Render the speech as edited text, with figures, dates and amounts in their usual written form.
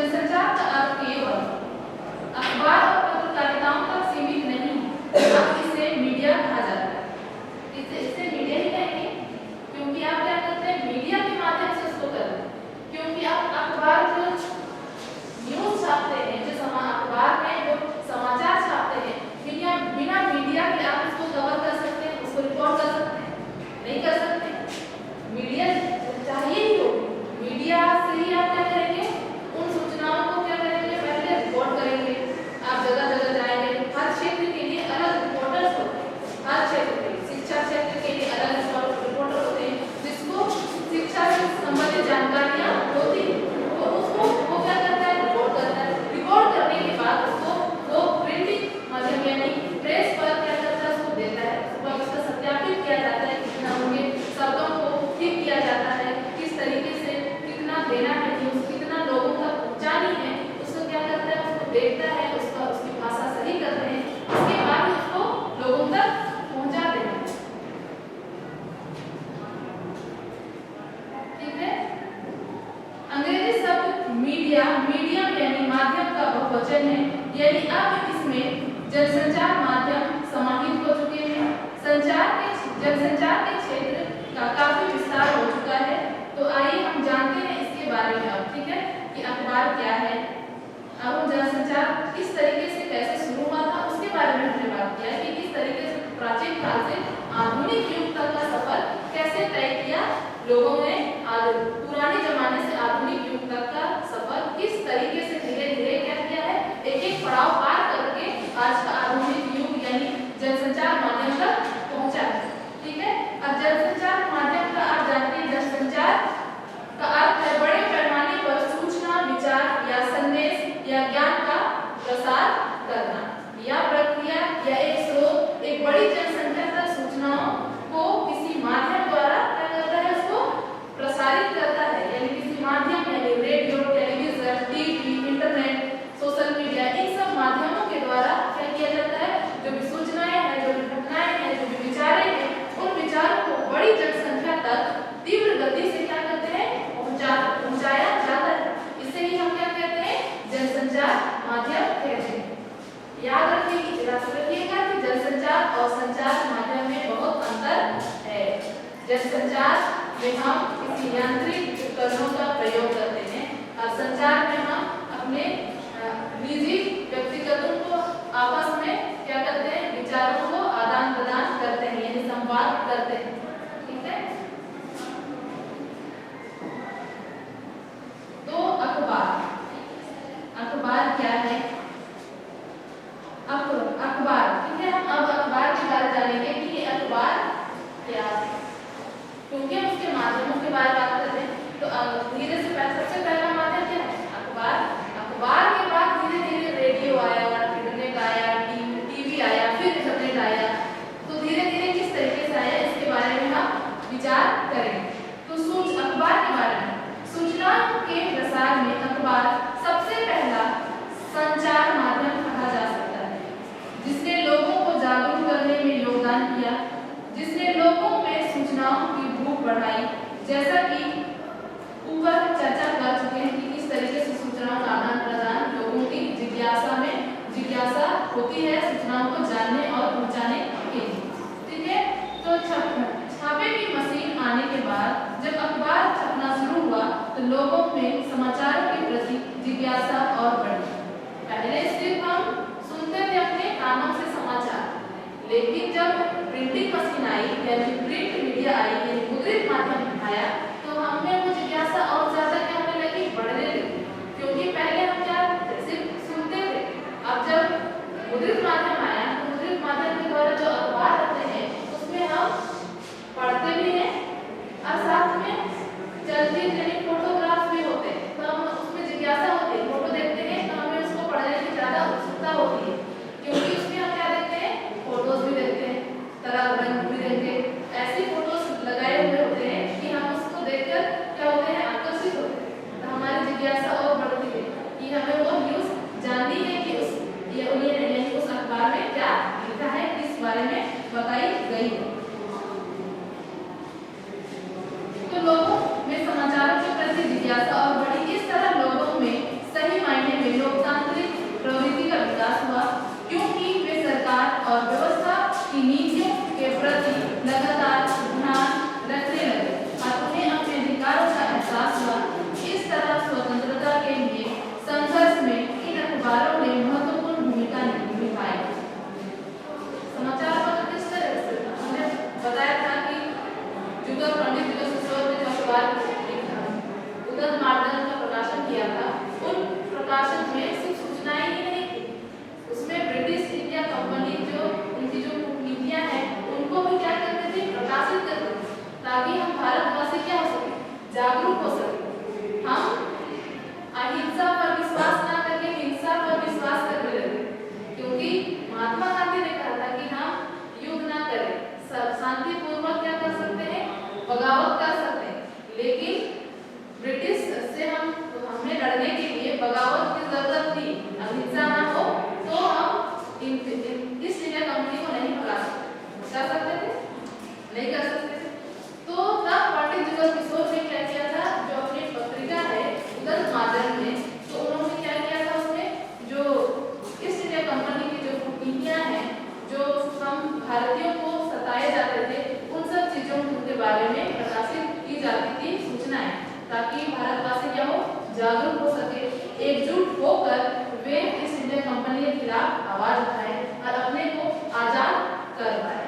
जनसंचार का अर्थ केवल अखबार और पत्रकारिताओं तक सीमित नहीं है, अब इसे मीडिया कहा जाता है। इसे मीडिया ही कहेंगे, क्योंकि आप क्या करते हैं, मीडिया के माध्यम से उसको करते हैं। क्योंकि आप अखबार जो न्यूज छापते हैं, जो अखबार में जो समाचार छापते हैं, बिना मीडिया के आप उसको कवर कर सकते हैं, उसको रिपोर्ट कर सकते हैं? नहीं कर सकते। मीडिया चाहिए ही हो। मीडिया से ही आप क्या करेंगे, उन सूचनाओं को क्या करेंगे, पहले रिपोर्ट करेंगे। आप जगह जगह जाएंगे, हर क्षेत्र के लिए अलग रिपोर्टर्स होते हैं। हर क्षेत्र के शिक्षा क्षेत्र के लिए अलग रिपोर्टर होते हैं, जिसको शिक्षा से संबंधित जानकारियां होती है, तो उसको वो क्या करता है, रिपोर्ट करता है। रिपोर्ट करने के बाद उसको वो प्रिंटिंग माध्यम यानी प्रेस पर क्या करता है, उसको देता है। उसका सत्यापित किया जाता है, कितना उनके शब्दों को ठीक किया जाता है, किस तरीके से कितना देना है न्यूज, कितना लोगों तक पहुंचानी है, उसको क्या करता है, उसको देखता है, उसकी भाषा सही करते हैं, उसके बाद उसको लोगों तक पहुंचाते हैं। ठीक है। अंग्रेजी शब्द मीडिया, मीडियम यानी माध्यम का बहुवचन है, यानी अब इसमें जनसंचार माध्यम समाहित हो चुके हैं। जनसंचार के क्षेत्र का काफी विस्तार हो चुका है। तो आइए हम जानते हैं इसके बारे में अब, ठीक है, कि अखबार क्या है। अब जनसंचार किस तरीके से कैसे शुरू हुआ था उसके बारे में हमने बात किया कि किस तरीके से प्राचीन काल से आधुनिक युग तक का सफर कैसे तय किया लोगों ने। पुराने जमाने से आधुनिक युग तक का सफर किस तरीके से धीरे धीरे क्या किया है, एक एक पड़ाव पार करके आज का आधुनिक युग यानी जनसंचार माध्यम तक पहुंचा है। ठीक है। अब जनसंचार माध्यम का आप जानते हैं, जनसंचार का अर्थ है बड़े पैमाने पर सूचना, विचार या संदेश या ज्ञान का प्रसार करना, या प्रक्रिया या एक स्रोत एक बड़ी जनसंख्या तक सूचनाओं को किसी माध्यम द्वारा क्या करता है, उसको प्रसारित करता है। यानी किसी माध्यम यानी radio, television, TV, internet, social media, इन सब माध्यमों के द्वारा क्या किया जाता है, जो भी सूचनाएं हैं, जो भी घटनाएं हैं, जो भी विचारें हैं, उन विचारों को बड़ी जनसंख्या तक तीव्र गति से क्या करते हैं, पहुंचाया जाता है। इसे ही हम क्या कहते हैं, जनसंचार माध्यम कहते हैं। याद रखिएगा कि जनसंचार और संचार माध्यम में बहुत अंतर है। जनसंचार में हम किसी यांत्रिक उपकरणों का प्रयोग करते हैं, और संचार में हम अपने निजी व्यक्तिगतों को आपस में क्या करते हैं, विचारों को आदान प्रदान करते हैं, यानी संवाद करते हैं। ठीक है। तो अखबार क्या है, अखबार, ठीक है। हम अब अखबार के बारे में जानेंगे कि ये अखबार क्या है, क्योंकि हम उसके माध्यमों के बारे में बात करते हैं। तो धीरे से सबसे पहला माध्यम क्या है, अखबार। अखबार के बाद धीरे धीरे रेडियो आया, इंटरनेट आया, टीवी आया, फिर इंटरनेट आया। तो धीरे धीरे किस तरीके से आया, इसके बारे में हम विचार करेंगे। तो अखबार के बारे में, सूचना के प्रसार में अखबार सबसे पहला संचार माध्यम कहा जा सकता है, जिसने लोगों को जागरूक करने में योगदान किया, जिसने लोगों में सूचनाओं की भूख बढ़ाई। जैसा कि ऊपर चर्चा कर चुके हैं कि किस तरीके से सूचनाओं का आदान प्रदान लोगों की जिज्ञासा होती है सूचनाओं को जानने और पहुंचाने के लिए। ठीक है। तो छापे की मशीन आने के बाद जब अखबार छपना शुरू हुआ तो लोगों में समाचारों के प्रति जिज्ञासा और बढ़ी। पहले सिर्फ हम सुनते थे अपने कानों से समाचार, लेकिन जब प्रिंटिंग मशीन आई यानी प्रिंट मीडिया आई, यानी मुद्रित माध्यम आया, तो हमें वो जिज्ञासा और ज्यादा क्या होने लगी, बढ़ने लगी। क्योंकि पहले हम क्या सिर्फ सुनते थे, अब जब मुद्रित माध्यम आया तो मुद्रित माध्यम के द्वारा जो अखबार आते हैं उसमें हम पढ़ते भी हैं और साथ में चलचित्र यानी फोटोग्राफ भी होते हैं। तो हम उसमें जिज्ञासा होती है, फोटो देखते हैं तो हमें उसको पढ़ने की ज्यादा उत्सुकता होती है, क्योंकि उसमें हम क्या देखते हैं, फोटोज भी देखते हैं, तरह रंग भी देखते हैं, ऐसी फोटोज लगाए हुए होते हैं कि हम उसको देखकर क्या होते हैं, आकर्षित नहीं कर सकते थे। तो तब पंडित जवाहर किशोर ने क्या किया था, जो अपनी पत्रिका है उदंत माध्यम में, तो उन्होंने क्या किया था, उसमें जो ईस्ट इंडिया कंपनी की जो कूटनीतियां हैं, जो हम भारतीयों को सताए जाते थे, उन सब चीजों के बारे में प्रकाशित की जाती थी सूचनाएं, ताकि भारतवासी क्या हो, जागरूक हो सके, एकजुट होकर वे ईस्ट इंडिया कंपनी के खिलाफ आवाज उठाए और अपने को आजाद कर पाए।